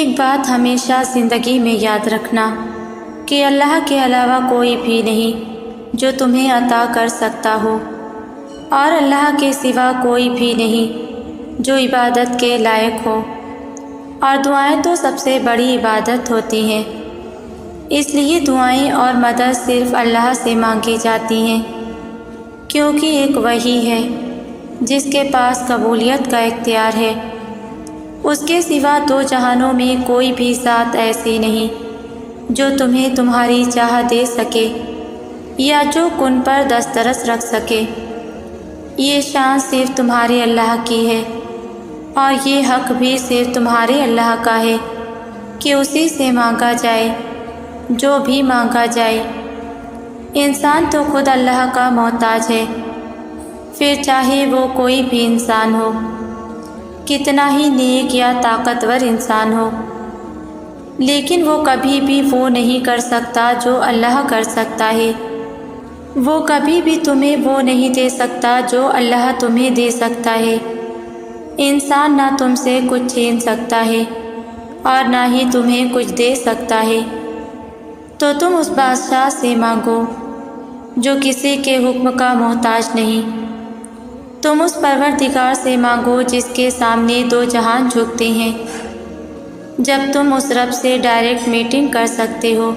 ایک بات ہمیشہ زندگی میں یاد رکھنا کہ اللہ کے علاوہ کوئی بھی نہیں جو تمہیں عطا کر سکتا ہو، اور اللہ کے سوا کوئی بھی نہیں جو عبادت کے لائق ہو، اور دعائیں تو سب سے بڑی عبادت ہوتی ہیں۔ اس لیے دعائیں اور مدد صرف اللہ سے مانگی جاتی ہیں، کیونکہ ایک وہی ہے جس کے پاس قبولیت کا اختیار ہے۔ اس کے سوا دو جہانوں میں کوئی بھی ذات ایسی نہیں جو تمہیں تمہاری چاہ دے سکے یا جو کن پر دسترس رکھ سکے۔ یہ شان صرف تمہارے اللہ کی ہے، اور یہ حق بھی صرف تمہارے اللہ کا ہے کہ اسی سے مانگا جائے جو بھی مانگا جائے۔ انسان تو خود اللہ کا محتاج ہے، پھر چاہے وہ کوئی بھی انسان ہو، کتنا ہی نیک یا طاقتور انسان ہو، لیکن وہ کبھی بھی وہ نہیں کر سکتا جو اللہ کر سکتا ہے۔ وہ کبھی بھی تمہیں وہ نہیں دے سکتا جو اللہ تمہیں دے سکتا ہے۔ انسان نہ تم سے کچھ چھین سکتا ہے اور نہ ہی تمہیں کچھ دے سکتا ہے، تو تم اس بادشاہ سے مانگو جو کسی کے حکم کا محتاج نہیں۔ تم اس پروردگار سے مانگو جس کے سامنے دو جہان جھکتے ہیں۔ جب تم اس رب سے ڈائریکٹ میٹنگ کر سکتے ہو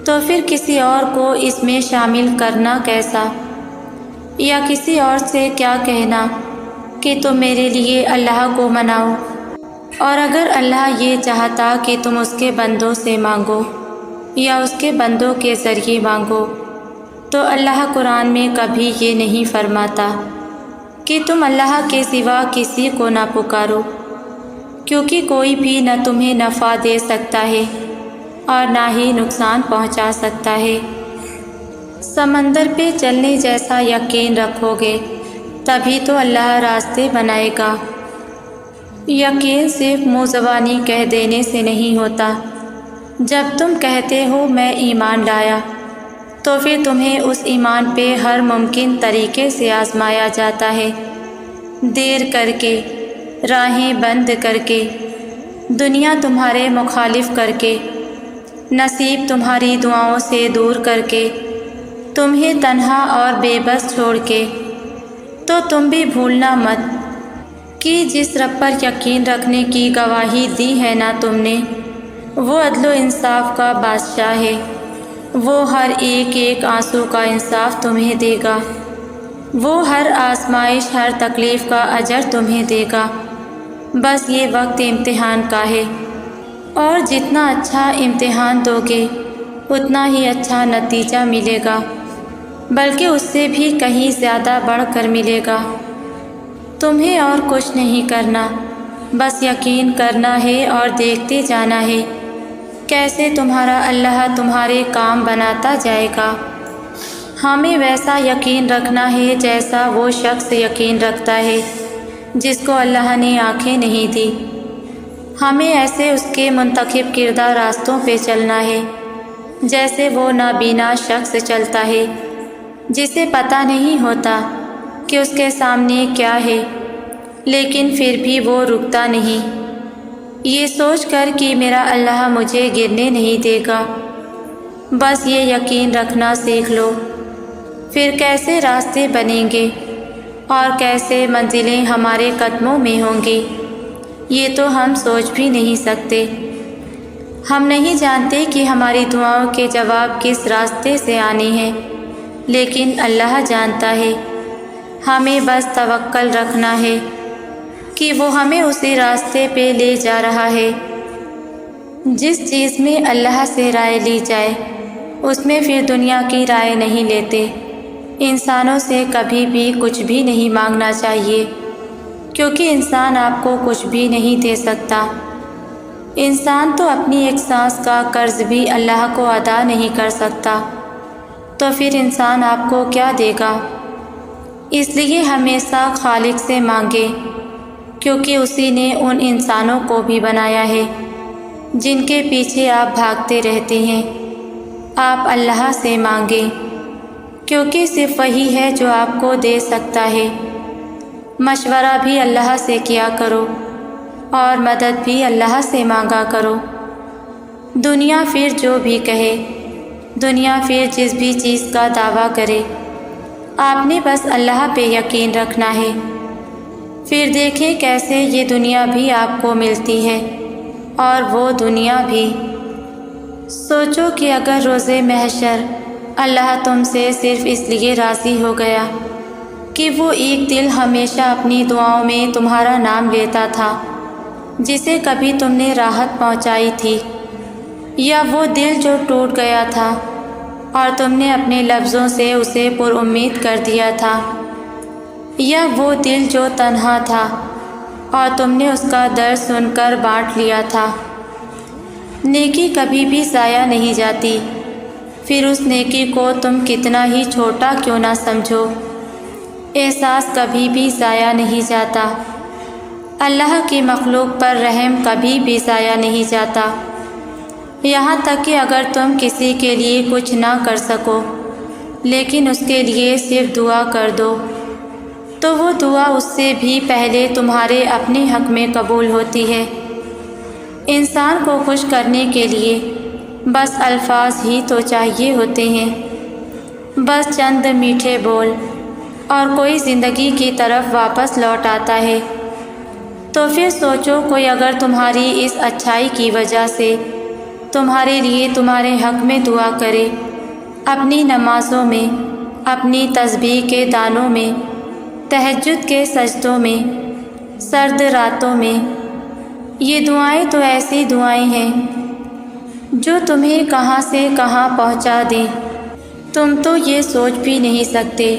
تو پھر کسی اور کو اس میں شامل کرنا کیسا، یا کسی اور سے کیا کہنا کہ تم میرے لیے اللہ کو مناؤ۔ اور اگر اللہ یہ چاہتا کہ تم اس کے بندوں سے مانگو یا اس کے بندوں کے ذریعے مانگو، تو اللہ قرآن میں کبھی یہ نہیں فرماتا کہ تم اللہ کے سوا کسی کو نہ پکارو، کیونکہ کوئی بھی نہ تمہیں نفع دے سکتا ہے اور نہ ہی نقصان پہنچا سکتا ہے۔ سمندر پہ چلنے جیسا یقین رکھو گے تبھی تو اللہ راستے بنائے گا۔ یقین صرف منہ زبانی کہہ دینے سے نہیں ہوتا۔ جب تم کہتے ہو میں ایمان لایا، تو پھر تمہیں اس ایمان پہ ہر ممکن طریقے سے آزمایا جاتا ہے، دیر کر کے، راہیں بند کر کے، دنیا تمہارے مخالف کر کے، نصیب تمہاری دعاؤں سے دور کر کے، تمہیں تنہا اور بے بس چھوڑ کے۔ تو تم بھی بھولنا مت کہ جس رب پر یقین رکھنے کی گواہی دی ہے نا تم نے، وہ عدل و انصاف کا بادشاہ ہے۔ وہ ہر ایک ایک آنسو کا انصاف تمہیں دے گا، وہ ہر آزمائش، ہر تکلیف کا اجر تمہیں دے گا۔ بس یہ وقت امتحان کا ہے، اور جتنا اچھا امتحان دو گے اتنا ہی اچھا نتیجہ ملے گا، بلکہ اس سے بھی کہیں زیادہ بڑھ کر ملے گا۔ تمہیں اور کچھ نہیں کرنا، بس یقین کرنا ہے اور دیکھتے جانا ہے کیسے تمہارا اللہ تمہارے کام بناتا جائے گا۔ ہمیں ویسا یقین رکھنا ہے جیسا وہ شخص یقین رکھتا ہے جس کو اللہ نے آنکھیں نہیں دی۔ ہمیں ایسے اس کے منتخب کردہ راستوں پہ چلنا ہے جیسے وہ نابینا شخص چلتا ہے جسے پتہ نہیں ہوتا کہ اس کے سامنے کیا ہے، لیکن پھر بھی وہ رکتا نہیں، یہ سوچ کر کہ میرا اللہ مجھے گرنے نہیں دے گا۔ بس یہ یقین رکھنا سیکھ لو، پھر کیسے راستے بنیں گے اور کیسے منزلیں ہمارے قدموں میں ہوں گی، یہ تو ہم سوچ بھی نہیں سکتے۔ ہم نہیں جانتے کہ ہماری دعاؤں کے جواب کس راستے سے آنے ہیں، لیکن اللہ جانتا ہے۔ ہمیں بس توکل رکھنا ہے کہ وہ ہمیں اسی راستے پہ لے جا رہا ہے۔ جس چیز میں اللہ سے رائے لی جائے اس میں پھر دنیا کی رائے نہیں لیتے۔ انسانوں سے کبھی بھی کچھ بھی نہیں مانگنا چاہیے، کیونکہ انسان آپ کو کچھ بھی نہیں دے سکتا۔ انسان تو اپنی ایک سانس کا قرض بھی اللہ کو ادا نہیں کر سکتا، تو پھر انسان آپ کو کیا دے گا؟ اس لیے ہمیشہ خالق سے مانگے، کیونکہ اسی نے ان انسانوں کو بھی بنایا ہے جن کے پیچھے آپ بھاگتے رہتے ہیں۔ آپ اللہ سے مانگیں، کیونکہ صرف وہی ہے جو آپ کو دے سکتا ہے۔ مشورہ بھی اللہ سے کیا کرو، اور مدد بھی اللہ سے مانگا کرو۔ دنیا پھر جو بھی کہے، دنیا پھر جس بھی چیز کا دعویٰ کرے، آپ نے بس اللہ پہ یقین رکھنا ہے۔ پھر دیکھیں کیسے یہ دنیا بھی آپ کو ملتی ہے اور وہ دنیا بھی۔ سوچو کہ اگر روز محشر اللہ تم سے صرف اس لیے راضی ہو گیا کہ وہ ایک دل ہمیشہ اپنی دعاؤں میں تمہارا نام لیتا تھا جسے کبھی تم نے راحت پہنچائی تھی، یا وہ دل جو ٹوٹ گیا تھا اور تم نے اپنے لفظوں سے اسے پر امید کر دیا تھا، یا وہ دل جو تنہا تھا اور تم نے اس کا درد سن کر بانٹ لیا تھا۔ نیکی کبھی بھی ضائع نہیں جاتی، پھر اس نیکی کو تم کتنا ہی چھوٹا کیوں نہ سمجھو، احساس کبھی بھی ضائع نہیں جاتا۔ اللہ کی مخلوق پر رحم کبھی بھی ضائع نہیں جاتا، یہاں تک کہ اگر تم کسی کے لیے کچھ نہ کر سکو لیکن اس کے لیے صرف دعا کر دو تو وہ دعا اس سے بھی پہلے تمہارے اپنے حق میں قبول ہوتی ہے۔ انسان کو خوش کرنے کے لیے بس الفاظ ہی تو چاہیے ہوتے ہیں، بس چند میٹھے بول، اور کوئی زندگی کی طرف واپس لوٹ آتا ہے۔ تو پھر سوچو کوئی اگر تمہاری اس اچھائی کی وجہ سے تمہارے لیے تمہارے حق میں دعا کرے، اپنی نمازوں میں، اپنی تسبیح کے دانوں میں، تہجد کے سجدوں میں، سرد راتوں میں، یہ دعائیں تو ایسی دعائیں ہیں جو تمہیں کہاں سے کہاں پہنچا دیں، تم تو یہ سوچ بھی نہیں سکتے۔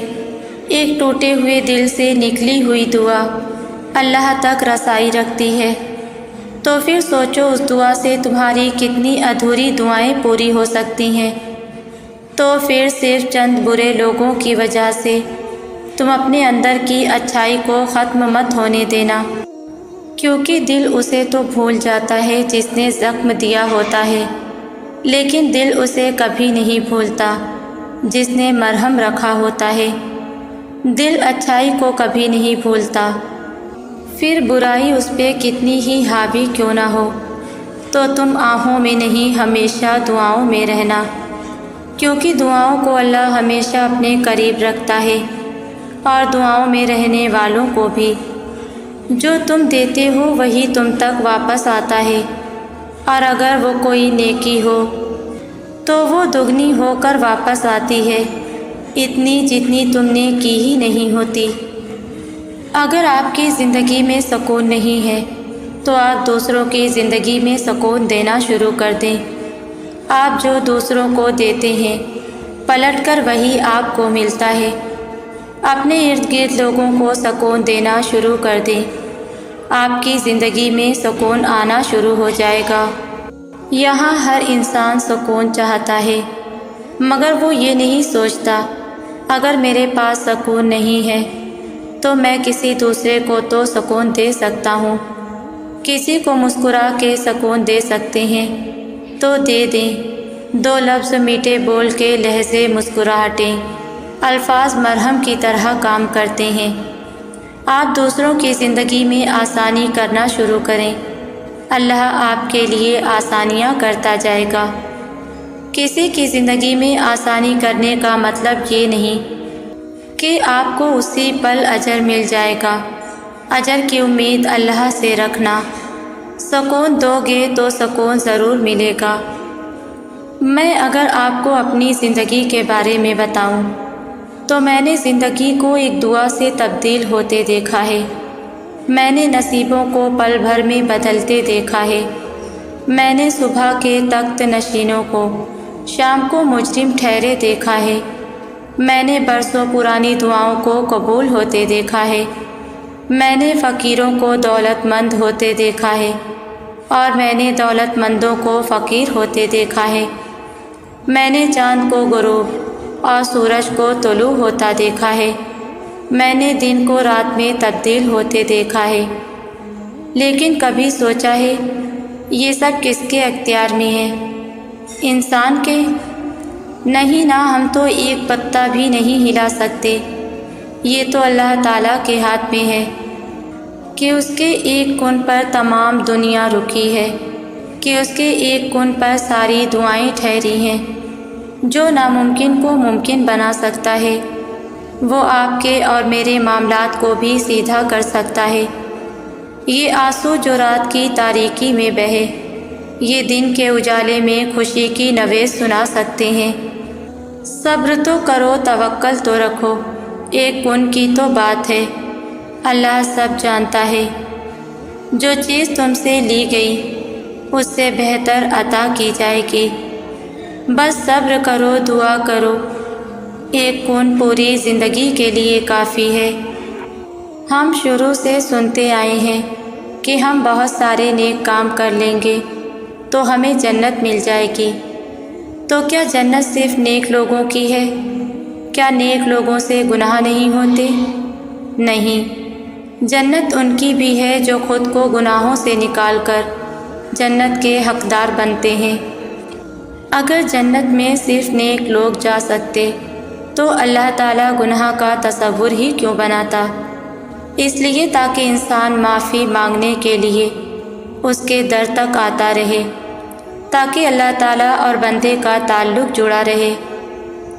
ایک ٹوٹے ہوئے دل سے نکلی ہوئی دعا اللہ تک رسائی رکھتی ہے، تو پھر سوچو اس دعا سے تمہاری کتنی ادھوری دعائیں پوری ہو سکتی ہیں۔ تو پھر صرف چند برے لوگوں کی وجہ سے تم اپنے اندر کی اچھائی کو ختم مت ہونے دینا، کیونکہ دل اسے تو بھول جاتا ہے جس نے زخم دیا ہوتا ہے، لیکن دل اسے کبھی نہیں بھولتا جس نے مرہم رکھا ہوتا ہے۔ دل اچھائی کو کبھی نہیں بھولتا، پھر برائی اس پہ کتنی ہی حاوی کیوں نہ ہو۔ تو تم آہوں میں نہیں ہمیشہ دعاؤں میں رہنا، کیونکہ دعاؤں کو اللہ ہمیشہ اپنے قریب رکھتا ہے، اور دعاؤں میں رہنے والوں کو بھی۔ جو تم دیتے ہو وہی تم تک واپس آتا ہے، اور اگر وہ کوئی نیکی ہو تو وہ دگنی ہو کر واپس آتی ہے، اتنی جتنی تم نے کی ہی نہیں ہوتی۔ اگر آپ کی زندگی میں سکون نہیں ہے تو آپ دوسروں کی زندگی میں سکون دینا شروع کر دیں۔ آپ جو دوسروں کو دیتے ہیں پلٹ کر وہی آپ کو ملتا ہے۔ اپنے ارد گرد لوگوں کو سکون دینا شروع کر دیں، آپ کی زندگی میں سکون آنا شروع ہو جائے گا۔ یہاں ہر انسان سکون چاہتا ہے، مگر وہ یہ نہیں سوچتا اگر میرے پاس سکون نہیں ہے تو میں کسی دوسرے کو تو سکون دے سکتا ہوں۔ کسی کو مسکرا کے سکون دے سکتے ہیں تو دے دیں۔ دو لفظ میٹھے بول کے لہجے مسکراہٹیں، الفاظ مرہم کی طرح کام کرتے ہیں۔ آپ دوسروں کی زندگی میں آسانی کرنا شروع کریں، اللہ آپ کے لیے آسانیاں کرتا جائے گا۔ کسی کی زندگی میں آسانی کرنے کا مطلب یہ نہیں کہ آپ کو اسی پل اجر مل جائے گا۔ اجر کی امید اللہ سے رکھنا۔ سکون دو گے تو سکون ضرور ملے گا۔ میں اگر آپ کو اپنی زندگی کے بارے میں بتاؤں تو میں نے زندگی کو ایک دعا سے تبدیل ہوتے دیکھا ہے۔ میں نے نصیبوں کو پل بھر میں بدلتے دیکھا ہے۔ میں نے صبح کے تخت نشینوں کو شام کو مجرم ٹھہرے دیکھا ہے۔ میں نے برسوں پرانی دعاؤں کو قبول ہوتے دیکھا ہے۔ میں نے فقیروں کو دولت مند ہوتے دیکھا ہے، اور میں نے دولت مندوں کو فقیر ہوتے دیکھا ہے۔ میں نے چاند کو غروب اور سورج کو طلوع ہوتا دیکھا ہے۔ میں نے دن کو رات میں تبدیل ہوتے دیکھا ہے۔ لیکن کبھی سوچا ہے یہ سب کس کے اختیار میں ہے؟ انسان کے؟ نہیں نا، ہم تو ایک پتا بھی نہیں ہلا سکتے، یہ تو اللہ تعالیٰ کے ہاتھ میں ہے۔ کہ اس کے ایک کن پر تمام دنیا رکی ہے، کہ اس کے ایک کن پر ساری دعائیں ٹھہری ہیں۔ جو ناممکن کو ممکن بنا سکتا ہے، وہ آپ کے اور میرے معاملات کو بھی سیدھا کر سکتا ہے۔ یہ آنسو جو رات کی تاریکی میں بہے، یہ دن کے اجالے میں خوشی کی نوید سنا سکتے ہیں۔ صبر تو کرو، توکل تو رکھو، ایک کن کی تو بات ہے، اللہ سب جانتا ہے۔ جو چیز تم سے لی گئی اس سے بہتر عطا کی جائے گی، بس صبر کرو، دعا کرو، ایک کن پوری زندگی کے لیے کافی ہے۔ ہم شروع سے سنتے آئے ہیں کہ ہم بہت سارے نیک کام کر لیں گے تو ہمیں جنت مل جائے گی۔ تو کیا جنت صرف نیک لوگوں کی ہے؟ کیا نیک لوگوں سے گناہ نہیں ہوتے؟ نہیں، جنت ان کی بھی ہے جو خود کو گناہوں سے نکال کر جنت کے حقدار بنتے ہیں۔ اگر جنت میں صرف نیک لوگ جا سکتے تو اللہ تعالیٰ گناہ کا تصور ہی کیوں بناتا؟ اس لیے تاکہ انسان معافی مانگنے کے لیے اس کے در تک آتا رہے، تاکہ اللہ تعالیٰ اور بندے کا تعلق جڑا رہے،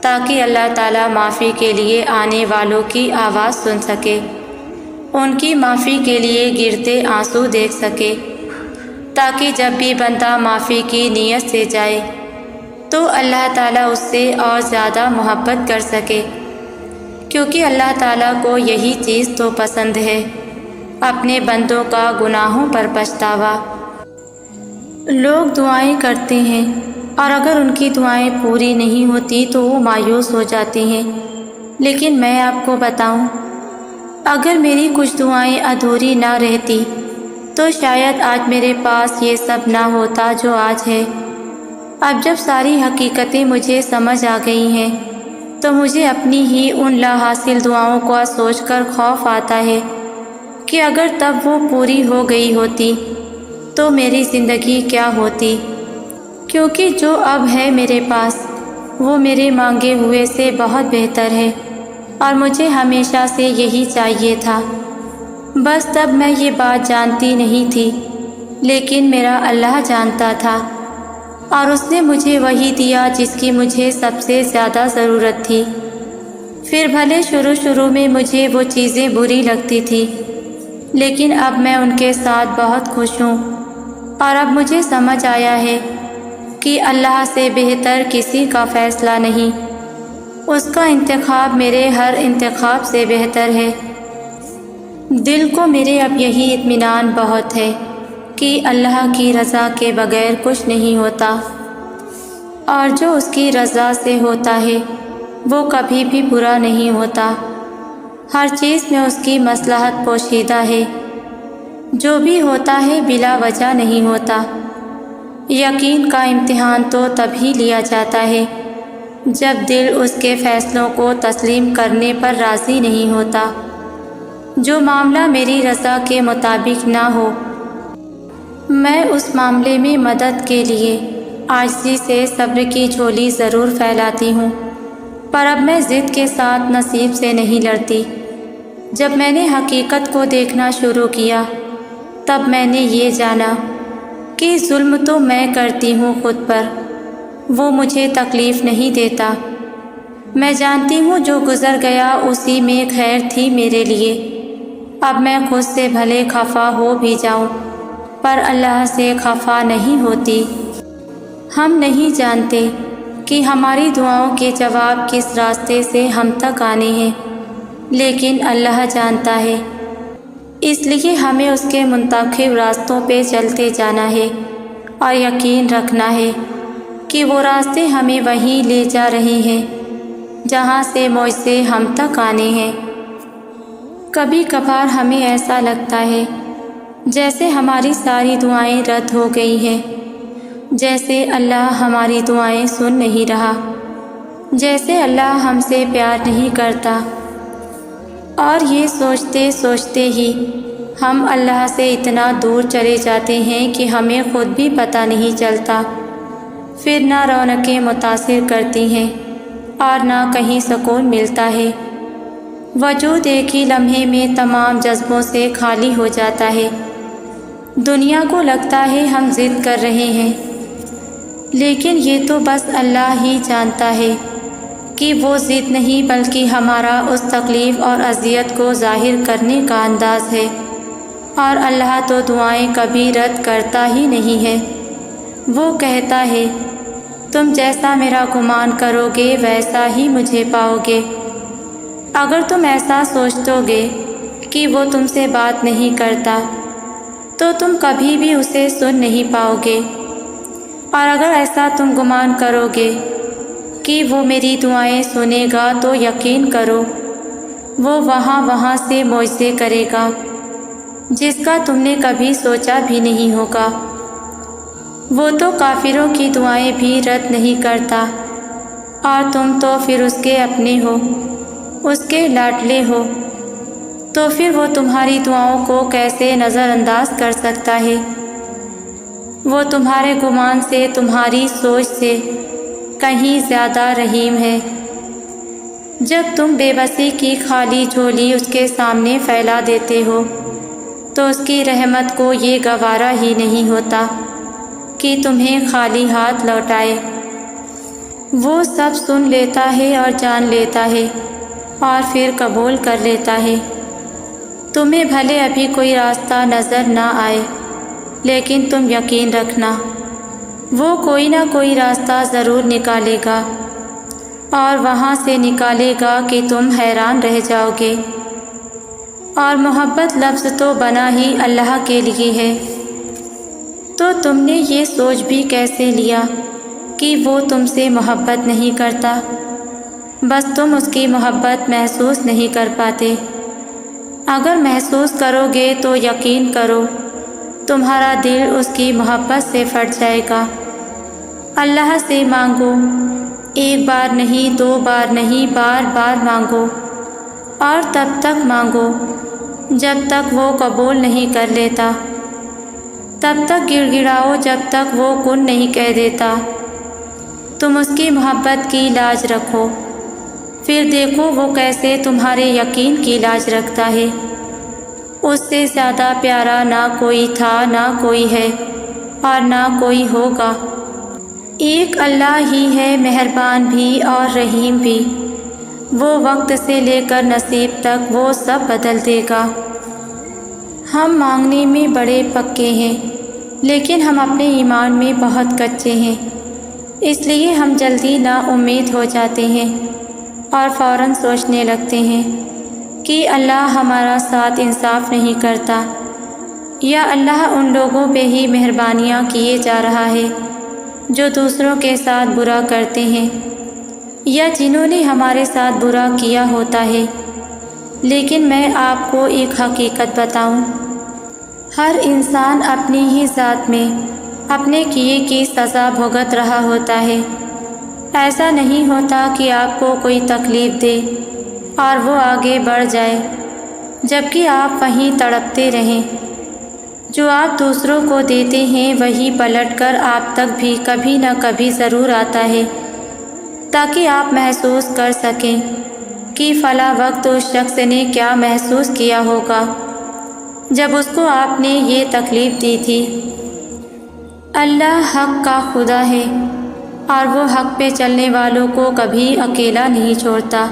تاکہ اللہ تعالیٰ معافی کے لیے آنے والوں کی آواز سن سکے، ان کی معافی کے لیے گرتے آنسو دیکھ سکے، تاکہ جب بھی بندہ معافی کی نیت سے جائے تو اللہ تعالیٰ اس سے اور زیادہ محبت کر سکے، کیونکہ اللہ تعالیٰ کو یہی چیز تو پسند ہے، اپنے بندوں کا گناہوں پر پچھتاوا۔ لوگ دعائیں کرتے ہیں اور اگر ان کی دعائیں پوری نہیں ہوتی تو وہ مایوس ہو جاتے ہیں، لیکن میں آپ کو بتاؤں، اگر میری کچھ دعائیں ادھوری نہ رہتی تو شاید آج میرے پاس یہ سب نہ ہوتا جو آج ہے۔ اب جب ساری حقیقتیں مجھے سمجھ آ گئی ہیں تو مجھے اپنی ہی ان لا حاصل دعاؤں کو سوچ کر خوف آتا ہے کہ اگر تب وہ پوری ہو گئی ہوتی تو میری زندگی کیا ہوتی، کیونکہ جو اب ہے میرے پاس وہ میرے مانگے ہوئے سے بہت بہتر ہے، اور مجھے ہمیشہ سے یہی چاہیے تھا۔ بس تب میں یہ بات جانتی نہیں تھی، لیکن میرا اللہ جانتا تھا، اور اس نے مجھے وہی دیا جس کی مجھے سب سے زیادہ ضرورت تھی۔ پھر بھلے شروع میں مجھے وہ چیزیں بری لگتی تھی، لیکن اب میں ان کے ساتھ بہت خوش ہوں، اور اب مجھے سمجھ آیا ہے کہ اللہ سے بہتر کسی کا فیصلہ نہیں، اس کا انتخاب میرے ہر انتخاب سے بہتر ہے۔ دل کو میرے اب یہی اطمینان بہت ہے کہ اللہ کی رضا کے بغیر کچھ نہیں ہوتا، اور جو اس کی رضا سے ہوتا ہے وہ کبھی بھی برا نہیں ہوتا، ہر چیز میں اس کی مصلحت پوشیدہ ہے، جو بھی ہوتا ہے بلا وجہ نہیں ہوتا۔ یقین کا امتحان تو تبھی لیا جاتا ہے جب دل اس کے فیصلوں کو تسلیم کرنے پر راضی نہیں ہوتا۔ جو معاملہ میری رضا کے مطابق نہ ہو، میں اس معاملے میں مدد کے لیے عاجزی سے صبر کی جھولی ضرور پھیلاتی ہوں، پر اب میں ضد کے ساتھ نصیب سے نہیں لڑتی۔ جب میں نے حقیقت کو دیکھنا شروع کیا تب میں نے یہ جانا کہ ظلم تو میں کرتی ہوں خود پر، وہ مجھے تکلیف نہیں دیتا۔ میں جانتی ہوں جو گزر گیا اسی میں خیر تھی میرے لیے۔ اب میں خود سے بھلے خفا ہو بھی جاؤں پر اللہ سے خفا نہیں ہوتی۔ ہم نہیں جانتے کہ ہماری دعاؤں کے جواب کس راستے سے ہم تک آنے ہیں، لیکن اللہ جانتا ہے، اس لیے ہمیں اس کے منتخب راستوں پہ چلتے جانا ہے اور یقین رکھنا ہے کہ وہ راستے ہمیں وہیں لے جا رہے ہیں جہاں سے معجزے ہم تک آنے ہیں۔ کبھی کبھار ہمیں ایسا لگتا ہے جیسے ہماری ساری دعائیں رد ہو گئی ہیں، جیسے اللہ ہماری دعائیں سن نہیں رہا، جیسے اللہ ہم سے پیار نہیں کرتا، اور یہ سوچتے سوچتے ہی ہم اللہ سے اتنا دور چلے جاتے ہیں کہ ہمیں خود بھی پتہ نہیں چلتا۔ پھر نہ رونقیں متاثر کرتی ہیں اور نہ کہیں سکون ملتا ہے۔ وجود ایک ہی لمحے میں تمام جذبوں سے خالی ہو جاتا ہے۔ دنیا کو لگتا ہے ہم ضد کر رہے ہیں، لیکن یہ تو بس اللہ ہی جانتا ہے کہ وہ ضد نہیں بلکہ ہمارا اس تکلیف اور اذیت کو ظاہر کرنے کا انداز ہے، اور اللہ تو دعائیں کبھی رد کرتا ہی نہیں ہے۔ وہ کہتا ہے تم جیسا میرا گمان کرو گے ویسا ہی مجھے پاؤ گے۔ اگر تم ایسا سوچو گے کہ وہ تم سے بات نہیں کرتا تو تم کبھی بھی اسے سن نہیں پاؤ گے، اور اگر ایسا تم گمان کرو گے کہ وہ میری دعائیں سنے گا تو یقین کرو وہ وہاں سے معجزے کرے گا جس کا تم نے کبھی سوچا بھی نہیں ہوگا۔ وہ تو کافروں کی دعائیں بھی رد نہیں کرتا، اور تم تو پھر اس کے اپنے ہو، اس کے لاڈلے ہو، تو پھر وہ تمہاری دعاؤں کو کیسے نظر انداز کر سکتا ہے؟ وہ تمہارے گمان سے، تمہاری سوچ سے کہیں زیادہ رحیم ہے۔ جب تم بے بسی کی خالی جھولی اس کے سامنے پھیلا دیتے ہو تو اس کی رحمت کو یہ گوارا ہی نہیں ہوتا کہ تمہیں خالی ہاتھ لوٹائے۔ وہ سب سن لیتا ہے اور جان لیتا ہے اور پھر قبول کر لیتا ہے۔ تمہیں بھلے ابھی کوئی راستہ نظر نہ آئے، لیکن تم یقین رکھنا وہ کوئی نہ کوئی راستہ ضرور نکالے گا، اور وہاں سے نکالے گا کہ تم حیران رہ جاؤ گے۔ اور محبت لفظ تو بنا ہی اللہ کے لیے ہے، تو تم نے یہ سوچ بھی کیسے لیا کہ وہ تم سے محبت نہیں کرتا؟ بس تم اس کی محبت محسوس نہیں کر پاتے۔ اگر محسوس کرو گے تو یقین کرو تمہارا دل اس کی محبت سے پھٹ جائے گا۔ اللہ سے مانگو، ایک بار نہیں، دو بار نہیں، بار بار مانگو، اور تب تک مانگو جب تک وہ قبول نہیں کر لیتا، تب تک گڑ گڑاؤ جب تک وہ کن نہیں کہہ دیتا۔ تم اس کی محبت کی لاج رکھو، پھر دیکھو وہ کیسے تمہارے یقین کی لاج رکھتا ہے۔ اس سے زیادہ پیارا نہ کوئی تھا، نہ کوئی ہے، اور نہ کوئی ہوگا۔ ایک اللہ ہی ہے، مہربان بھی اور رحیم بھی۔ وہ وقت سے لے کر نصیب تک وہ سب بدل دے گا۔ ہم مانگنے میں بڑے پکے ہیں، لیکن ہم اپنے ایمان میں بہت کچے ہیں، اس لیے ہم جلدی نا امید ہو جاتے ہیں اور فوراً سوچنے لگتے ہیں کہ اللہ ہمارا ساتھ انصاف نہیں کرتا، یا اللہ ان لوگوں پہ ہی مہربانیاں کیے جا رہا ہے جو دوسروں کے ساتھ برا کرتے ہیں، یا جنہوں نے ہمارے ساتھ برا کیا ہوتا ہے۔ لیکن میں آپ کو ایک حقیقت بتاؤں، ہر انسان اپنی ہی ذات میں اپنے کیے کی سزا بھگت رہا ہوتا ہے۔ ایسا نہیں ہوتا کہ آپ کو کوئی تکلیف دے اور وہ آگے بڑھ جائے جبکہ آپ وہیں تڑپتے رہیں۔ جو آپ دوسروں کو دیتے ہیں وہی پلٹ کر آپ تک بھی کبھی نہ کبھی ضرور آتا ہے، تاکہ آپ محسوس کر سکیں کہ فلاں وقت اس شخص نے کیا محسوس کیا ہوگا جب اس کو آپ نے یہ تکلیف دی تھی۔ اللہ حق کا خدا ہے، اور وہ حق پہ چلنے والوں کو کبھی اکیلا نہیں چھوڑتا۔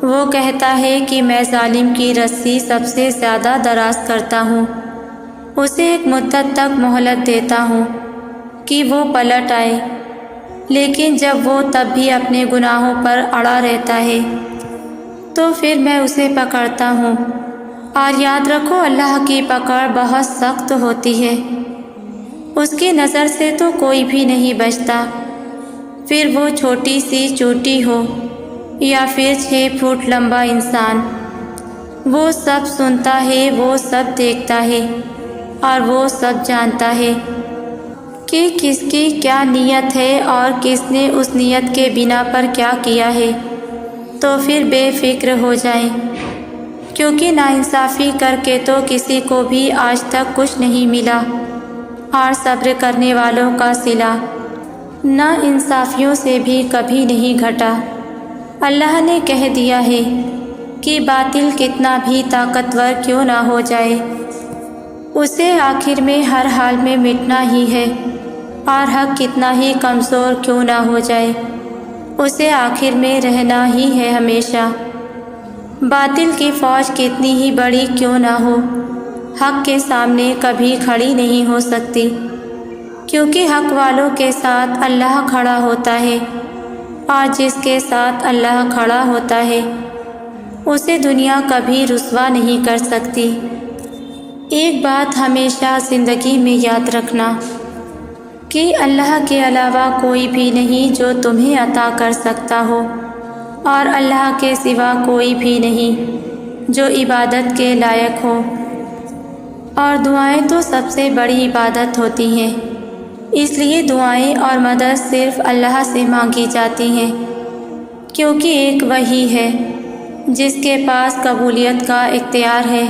وہ کہتا ہے کہ میں ظالم کی رسی سب سے زیادہ دراز کرتا ہوں، اسے ایک مدت تک مہلت دیتا ہوں کہ وہ پلٹ آئے، لیکن جب وہ تب بھی اپنے گناہوں پر اڑا رہتا ہے تو پھر میں اسے پکڑتا ہوں۔ اور یاد رکھو اللہ کی پکڑ بہت سخت ہوتی ہے، اس کی نظر سے تو کوئی بھی نہیں بچتا، پھر وہ چھوٹی سی چوٹی ہو یا پھر 6 فٹ لمبا انسان۔ وہ سب سنتا ہے، وہ سب دیکھتا ہے، اور وہ سب جانتا ہے کہ کس کی کیا نیت ہے اور کس نے اس نیت کے بنا پر کیا کیا ہے۔ تو پھر بے فکر ہو جائیں، کیونکہ ناانصافی کر کے تو کسی کو بھی آج تک کچھ نہیں ملا، اور صبر کرنے والوں کا صلہ ناانصافیوں سے بھی کبھی نہیں گھٹا۔ اللہ نے کہہ دیا ہے کہ باطل کتنا بھی طاقتور کیوں نہ ہو جائے، اسے آخر میں ہر حال میں مٹنا ہی ہے، اور حق کتنا ہی کمزور کیوں نہ ہو جائے، اسے آخر میں رہنا ہی ہے ہمیشہ۔ باطل کی فوج کتنی ہی بڑی کیوں نہ ہو، حق کے سامنے کبھی کھڑی نہیں ہو سکتی، کیونکہ حق والوں کے ساتھ اللہ کھڑا ہوتا ہے، اور جس کے ساتھ اللہ کھڑا ہوتا ہے اسے دنیا کبھی رسوا نہیں کر سکتی۔ ایک بات ہمیشہ زندگی میں یاد رکھنا کہ اللہ کے علاوہ کوئی بھی نہیں جو تمہیں عطا کر سکتا ہو، اور اللہ کے سوا کوئی بھی نہیں جو عبادت کے لائق ہو، اور دعائیں تو سب سے بڑی عبادت ہوتی ہیں، اس لیے دعائیں اور مدد صرف اللہ سے مانگی جاتی ہیں، کیونکہ ایک وہی ہے جس کے پاس قبولیت کا اختیار ہے،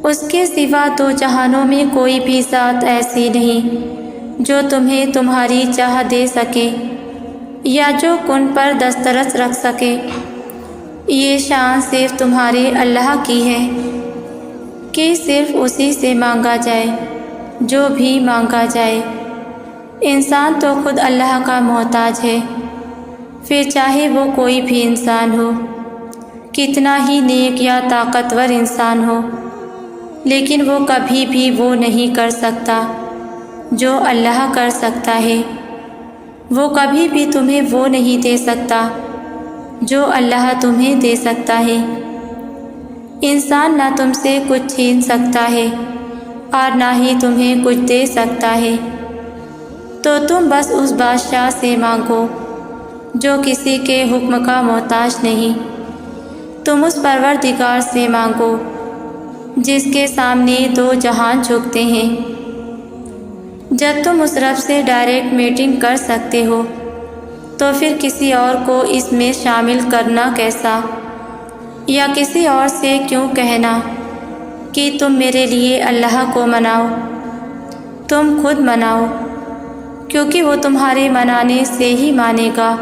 اس کے سوا دو جہانوں میں کوئی بھی ذات ایسی نہیں جو تمہیں تمہاری چاہ دے سکے یا جو کن پر دسترس رکھ سکے۔ یہ شان صرف تمہارے اللہ کی ہے کہ صرف اسی سے مانگا جائے جو بھی مانگا جائے۔ انسان تو خود اللہ کا محتاج ہے، پھر چاہے وہ کوئی بھی انسان ہو، کتنا ہی نیک یا طاقتور انسان ہو، لیکن وہ کبھی بھی وہ نہیں کر سکتا جو اللہ کر سکتا ہے، وہ کبھی بھی تمہیں وہ نہیں دے سکتا جو اللہ تمہیں دے سکتا ہے۔ انسان نہ تم سے کچھ چھین سکتا ہے اور نہ ہی تمہیں کچھ دے سکتا ہے، تو تم بس اس بادشاہ سے مانگو جو کسی کے حکم کا محتاج نہیں، تم اس پروردگار سے مانگو جس کے سامنے دو جہان جھکتے ہیں۔ جب تم اس رب سے ڈائریکٹ میٹنگ کر سکتے ہو تو پھر کسی اور کو اس میں شامل کرنا کیسا، یا کسی اور سے کیوں کہنا کہ تم میرے لیے اللہ کو مناؤ؟ تم خود مناؤ، کیونکہ وہ تمہارے منانے سے ہی مانے گا،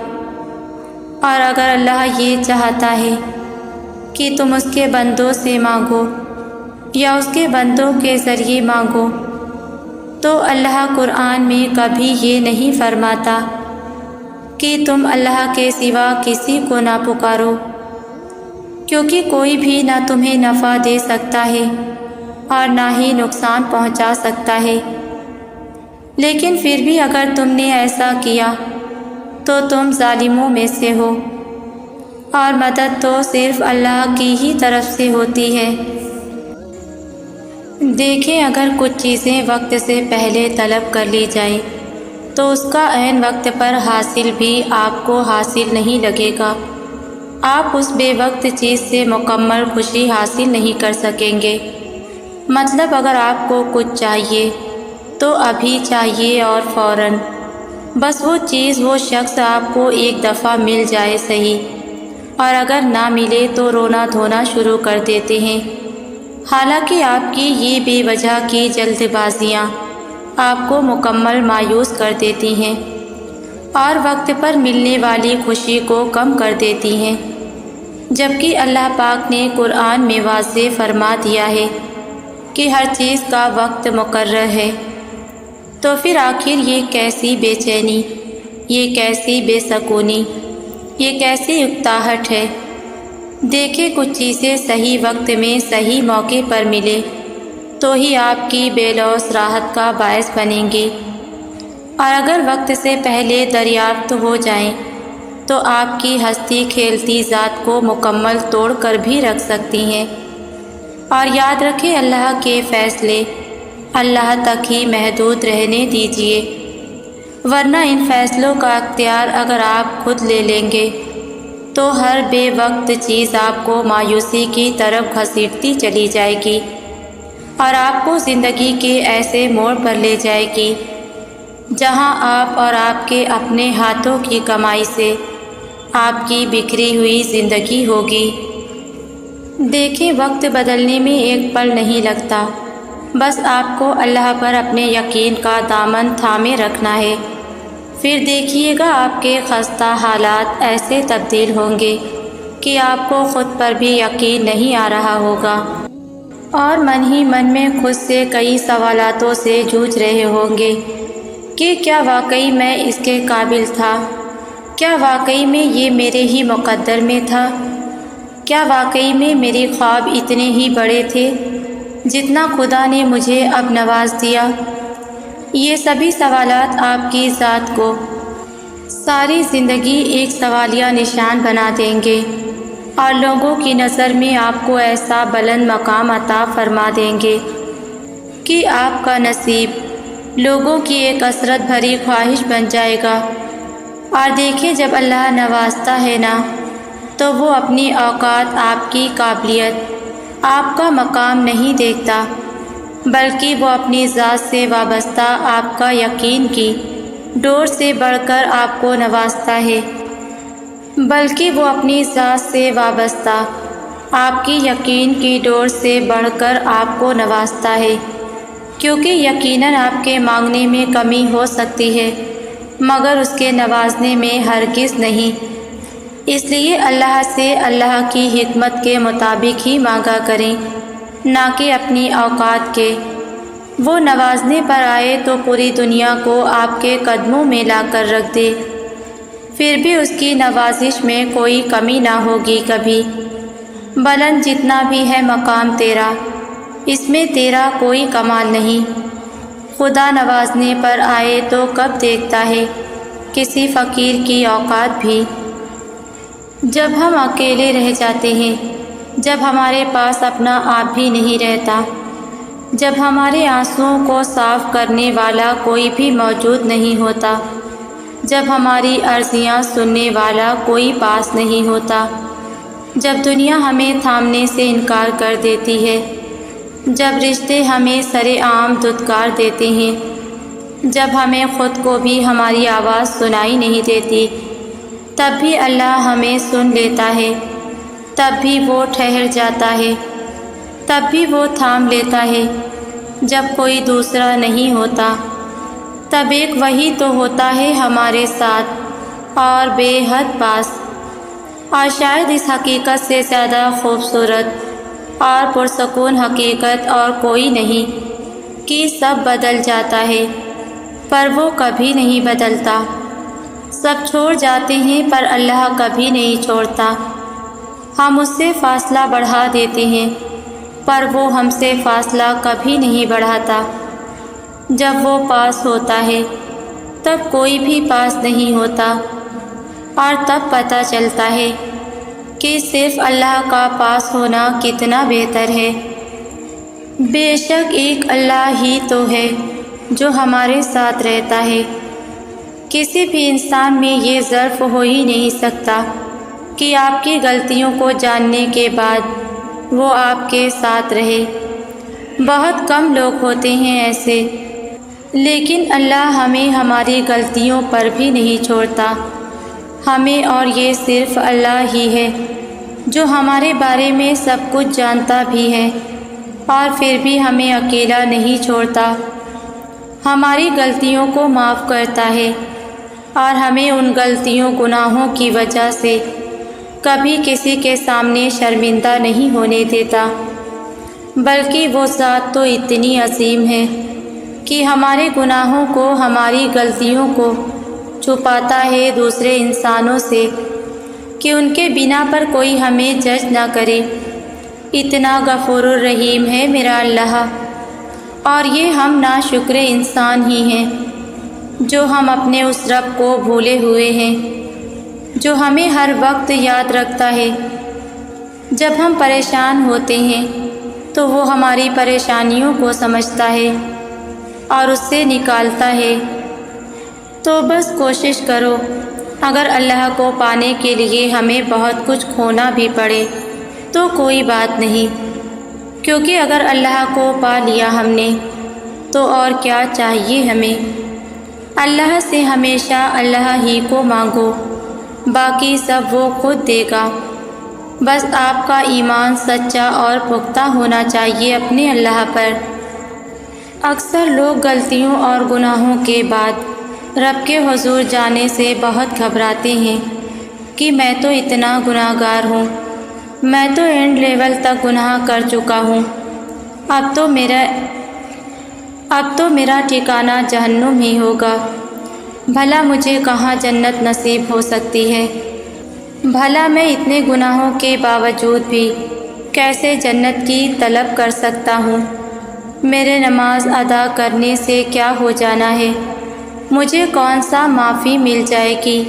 اور اگر اللہ یہ چاہتا ہے کہ تم اس کے بندوں سے مانگو یا اس کے بندوں کے ذریعے مانگو، تو اللہ قرآن میں کبھی یہ نہیں فرماتا کہ تم اللہ کے سوا کسی کو نہ پکارو، کیونکہ کوئی بھی نہ تمہیں نفع دے سکتا ہے اور نہ ہی نقصان پہنچا سکتا ہے۔ لیکن پھر بھی اگر تم نے ایسا کیا تو تم ظالموں میں سے ہو، اور مدد تو صرف اللہ کی ہی طرف سے ہوتی ہے۔ دیکھیں، اگر کچھ چیزیں وقت سے پہلے طلب کر لی جائیں تو اس کا عین وقت پر حاصل بھی آپ کو حاصل نہیں لگے گا، آپ اس بے وقت چیز سے مکمل خوشی حاصل نہیں کر سکیں گے۔ مطلب اگر آپ کو کچھ چاہیے تو ابھی چاہیے اور فوراً، بس وہ چیز وہ شخص آپ کو ایک دفعہ مل جائے صحیح، اور اگر نہ ملے تو رونا دھونا شروع کر دیتے ہیں۔ حالانکہ آپ کی یہ بے وجہ کی جلد بازیاں آپ کو مکمل مایوس کر دیتی ہیں اور وقت پر ملنے والی خوشی کو کم کر دیتی ہیں، جبکہ اللہ پاک نے قرآن میں واضح فرما دیا ہے کہ ہر چیز کا وقت مقرر ہے۔ تو پھر آخر یہ کیسی بے چینی، یہ کیسی بے سکونی، یہ کیسی اکتاہٹ ہے؟ دیکھیں، کچھ چیزیں صحیح وقت میں صحیح موقع پر ملے تو ہی آپ کی بے لوث راحت کا باعث بنیں گی، اور اگر وقت سے پہلے دریافت ہو جائیں تو آپ کی ہستی کھیلتی ذات کو مکمل توڑ کر بھی رکھ سکتی ہیں۔ اور یاد رکھیں، اللہ کے فیصلے اللہ تک ہی محدود رہنے دیجیے، ورنہ ان فیصلوں کا اختیار اگر آپ خود لے لیں گے تو ہر بے وقت چیز آپ کو مایوسی کی طرف گھسیٹتی چلی جائے گی، اور آپ کو زندگی کے ایسے موڑ پر لے جائے گی جہاں آپ اور آپ کے اپنے ہاتھوں کی کمائی سے آپ کی بکھری ہوئی زندگی ہوگی۔ دیکھیں، وقت بدلنے میں ایک پل نہیں لگتا، بس آپ کو اللہ پر اپنے یقین کا دامن تھامے رکھنا ہے، پھر دیکھیے گا آپ کے خستہ حالات ایسے تبدیل ہوں گے کہ آپ کو خود پر بھی یقین نہیں آ رہا ہوگا اور من ہی من میں خود سے کئی سوالاتوں سے جوجھ رہے ہوں گے کہ کیا واقعی میں اس کے قابل تھا؟ کیا واقعی میں یہ میرے ہی مقدر میں تھا؟ کیا واقعی میں میرے خواب اتنے ہی بڑے تھے جتنا خدا نے مجھے اب نواز دیا؟ یہ سبھی سوالات آپ کی ذات کو ساری زندگی ایک سوالیہ نشان بنا دیں گے اور لوگوں کی نظر میں آپ کو ایسا بلند مقام عطا فرما دیں گے کہ آپ کا نصیب لوگوں کی ایک حسرت بھری خواہش بن جائے گا۔ اور دیکھیں، جب اللہ نوازتا ہے نا تو وہ اپنی اوقات، آپ کی قابلیت، آپ کا مقام نہیں دیکھتا، بلکہ وہ اپنی ذات سے وابستہ آپ کا یقین کی ڈور سے بڑھ کر آپ کو نوازتا ہے، بلکہ وہ اپنی ذات سے وابستہ آپ کی یقین کی ڈور سے بڑھ کر آپ کو نوازتا ہے، کیونکہ یقیناً آپ کے مانگنے میں کمی ہو سکتی ہے مگر اس کے نوازنے میں ہرگز نہیں۔ اس لیے اللہ سے اللہ کی حکمت کے مطابق ہی مانگا کریں، نہ کہ اپنی اوقات کے۔ وہ نوازنے پر آئے تو پوری دنیا کو آپ کے قدموں میں لا کر رکھ دے، پھر بھی اس کی نوازش میں کوئی کمی نہ ہوگی کبھی۔ بلند جتنا بھی ہے مقام تیرا، اس میں تیرا کوئی کمال نہیں۔ خدا نوازنے پر آئے تو کب دیکھتا ہے کسی فقیر کی اوقات بھی؟ جب ہم اکیلے رہ جاتے ہیں، جب ہمارے پاس اپنا آپ بھی نہیں رہتا، جب ہمارے آنسوؤں کو صاف کرنے والا کوئی بھی موجود نہیں ہوتا، جب ہماری عرضیاں سننے والا کوئی پاس نہیں ہوتا، جب دنیا ہمیں تھامنے سے انکار کر دیتی ہے، جب رشتے ہمیں سرے عام دھتکار دیتے ہیں، جب ہمیں خود کو بھی ہماری آواز سنائی نہیں دیتی، تب بھی اللہ ہمیں سن لیتا ہے، تب بھی وہ ٹھہر جاتا ہے، تب بھی وہ تھام لیتا ہے۔ جب کوئی دوسرا نہیں ہوتا تب ایک وہی تو ہوتا ہے ہمارے ساتھ اور بے حد پاس۔ اور شاید اس حقیقت سے زیادہ خوبصورت اور پرسکون حقیقت اور کوئی نہیں کہ سب بدل جاتا ہے پر وہ کبھی نہیں بدلتا۔ سب چھوڑ جاتے ہیں پر اللہ کبھی نہیں چھوڑتا۔ ہم اس سے فاصلہ بڑھا دیتے ہیں پر وہ ہم سے فاصلہ کبھی نہیں بڑھاتا۔ جب وہ پاس ہوتا ہے تب کوئی بھی پاس نہیں ہوتا، اور تب پتہ چلتا ہے کہ صرف اللہ کا پاس ہونا کتنا بہتر ہے۔ بے شک ایک اللہ ہی تو ہے جو ہمارے ساتھ رہتا ہے۔ کسی بھی انسان میں یہ ظرف ہو ہی نہیں سکتا کہ آپ کی غلطیوں کو جاننے کے بعد وہ آپ کے ساتھ رہے۔ بہت کم لوگ ہوتے ہیں ایسے، لیکن اللہ ہمیں ہماری غلطیوں پر بھی نہیں چھوڑتا ہمیں، اور یہ صرف اللہ ہی ہے جو ہمارے بارے میں سب کچھ جانتا بھی ہے اور پھر بھی ہمیں اکیلا نہیں چھوڑتا، ہماری غلطیوں کو معاف کرتا ہے اور ہمیں ان غلطیوں گناہوں کی وجہ سے کبھی کسی کے سامنے شرمندہ نہیں ہونے دیتا، بلکہ وہ ذات تو اتنی عظیم ہے کہ ہمارے گناہوں کو، ہماری غلطیوں کو چھپاتا ہے دوسرے انسانوں سے کہ ان کے بنا پر کوئی ہمیں جج نہ کرے۔ اتنا غفور الرحیم ہے میرا اللہ، اور یہ ہم ناشکر انسان ہی ہیں جو ہم اپنے اس رب کو بھولے ہوئے ہیں جو ہمیں ہر وقت یاد رکھتا ہے۔ جب ہم پریشان ہوتے ہیں تو وہ ہماری پریشانیوں کو سمجھتا ہے اور اس سے نکالتا ہے۔ تو بس کوشش کرو، اگر اللہ کو پانے کے لیے ہمیں بہت کچھ کھونا بھی پڑے تو کوئی بات نہیں، کیونکہ اگر اللہ کو پا لیا ہم نے تو اور کیا چاہیے ہمیں۔ اللہ سے ہمیشہ اللہ ہی کو مانگو، باقی سب وہ خود دے گا۔ بس آپ کا ایمان سچا اور پختہ ہونا چاہیے اپنے اللہ پر۔ اکثر لوگ غلطیوں اور گناہوں کے بعد رب کے حضور جانے سے بہت گھبراتے ہیں کہ میں تو اتنا گناہگار ہوں، میں تو اینڈ لیول تک گناہ کر چکا ہوں، اب تو میرا ٹھکانہ جہنم ہی ہوگا۔ بھلا مجھے کہاں جنت نصیب ہو سکتی ہے؟ بھلا میں اتنے گناہوں کے باوجود بھی کیسے جنت کی طلب کر سکتا ہوں؟ میرے نماز ادا کرنے سے کیا ہو جانا ہے؟ مجھے کون سا معافی مل جائے گی؟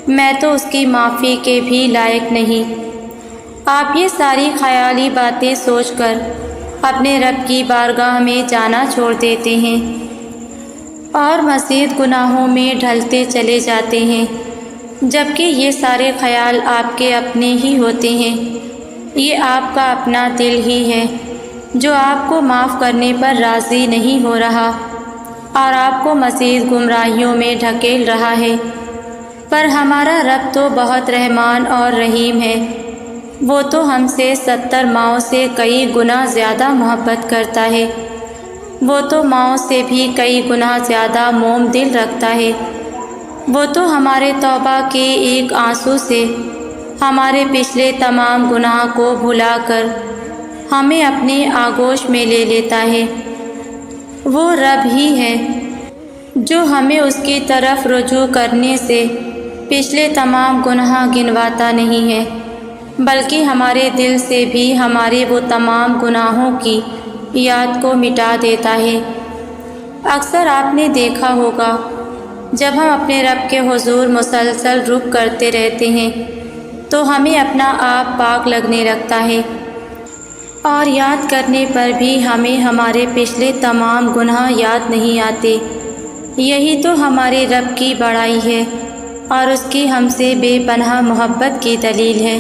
میں تو اس کی معافی کے بھی لائق نہیں۔ آپ یہ ساری خیالی باتیں سوچ کر اپنے رب کی بارگاہ میں جانا چھوڑ دیتے ہیں اور مزید گناہوں میں ڈھلتے چلے جاتے ہیں، جبکہ یہ سارے خیال آپ کے اپنے ہی ہوتے ہیں۔ یہ آپ کا اپنا دل ہی ہے جو آپ کو معاف کرنے پر راضی نہیں ہو رہا اور آپ کو مزید گمراہیوں میں ڈھکیل رہا ہے۔ پر ہمارا رب تو بہت رحمان اور رحیم ہے، وہ تو ہم سے 70 ماؤں سے کئی گنا زیادہ محبت کرتا ہے، وہ تو ماؤں سے بھی کئی گنا زیادہ موم دل رکھتا ہے، وہ تو ہمارے توبہ کے ایک آنسو سے ہمارے پچھلے تمام گناہ کو بھلا کر ہمیں اپنے آغوش میں لے لیتا ہے۔ وہ رب ہی ہے جو ہمیں اس کی طرف رجوع کرنے سے پچھلے تمام گناہ گنواتا نہیں ہے، بلکہ ہمارے دل سے بھی ہمارے وہ تمام گناہوں کی یاد کو مٹا دیتا ہے۔ اکثر آپ نے دیکھا ہوگا جب ہم اپنے رب کے حضور مسلسل رک کرتے رہتے ہیں تو ہمیں اپنا آپ پاک لگنے لگتا ہے، اور یاد کرنے پر بھی ہمیں ہمارے پچھلے تمام گناہ یاد نہیں آتے۔ یہی تو ہمارے رب کی بڑائی ہے اور اس کی ہم سے بے پناہ محبت کی دلیل ہے۔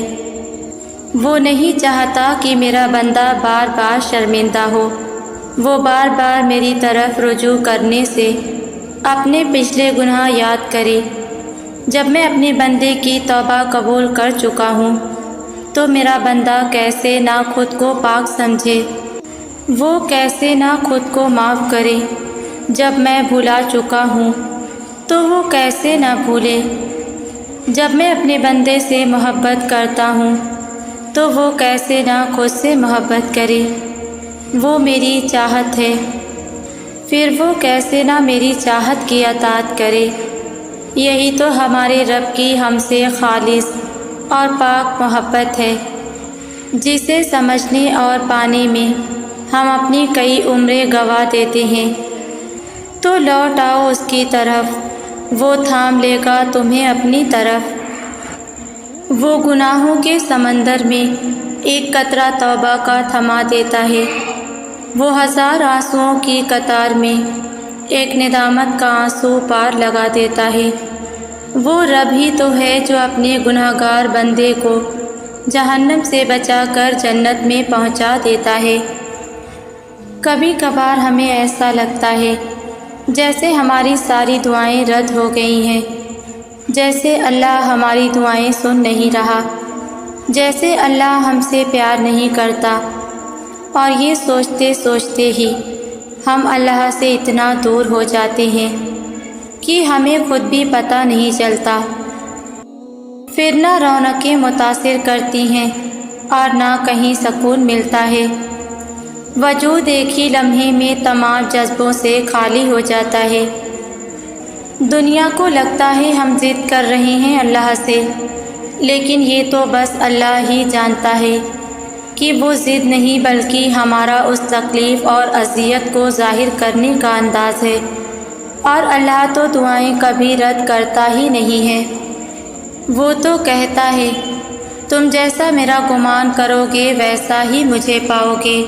وہ نہیں چاہتا کہ میرا بندہ بار بار شرمندہ ہو، وہ بار بار میری طرف رجوع کرنے سے اپنے پچھلے گناہ یاد کرے۔ جب میں اپنے بندے کی توبہ قبول کر چکا ہوں تو میرا بندہ کیسے نہ خود کو پاک سمجھے، وہ کیسے نہ خود کو معاف کرے۔ جب میں بھلا چکا ہوں تو وہ کیسے نہ بھولے۔ جب میں اپنے بندے سے محبت کرتا ہوں تو وہ کیسے نہ خود سے محبت کرے۔ وہ میری چاہت ہے، پھر وہ کیسے نہ میری چاہت کی اطاعت کرے۔ یہی تو ہمارے رب کی ہم سے خالص اور پاک محبت ہے، جسے سمجھنے اور پانے میں ہم اپنی کئی عمریں گنوا دیتے ہیں۔ تو لوٹ آؤ اس کی طرف، وہ تھام لے گا تمہیں اپنی طرف۔ وہ گناہوں کے سمندر میں ایک قطرہ توبہ کا تھما دیتا ہے، وہ 1000 آنسوؤں کی قطار میں ایک ندامت کا آنسو پار لگا دیتا ہے۔ وہ رب ہی تو ہے جو اپنے گناہگار بندے کو جہنم سے بچا کر جنت میں پہنچا دیتا ہے۔ کبھی کبھار ہمیں ایسا لگتا ہے جیسے ہماری ساری دعائیں رد ہو گئی ہیں، جیسے اللہ ہماری دعائیں سن نہیں رہا، جیسے اللہ ہم سے پیار نہیں کرتا، اور یہ سوچتے سوچتے ہی ہم اللہ سے اتنا دور ہو جاتے ہیں کہ ہمیں خود بھی پتہ نہیں چلتا۔ پھر نہ رونقیں متاثر کرتی ہیں اور نہ کہیں سکون ملتا ہے، وجود ایک ہی لمحے میں تمام جذبوں سے خالی ہو جاتا ہے۔ دنیا کو لگتا ہے ہم ضد کر رہے ہیں اللہ سے، لیکن یہ تو بس اللہ ہی جانتا ہے کہ وہ ضد نہیں بلکہ ہمارا اس تکلیف اور اذیت کو ظاہر کرنے کا انداز ہے، اور اللہ تو دعائیں کبھی رد کرتا ہی نہیں ہے۔ وہ تو کہتا ہے تم جیسا میرا گمان کرو گے ویسا ہی مجھے پاؤ گے۔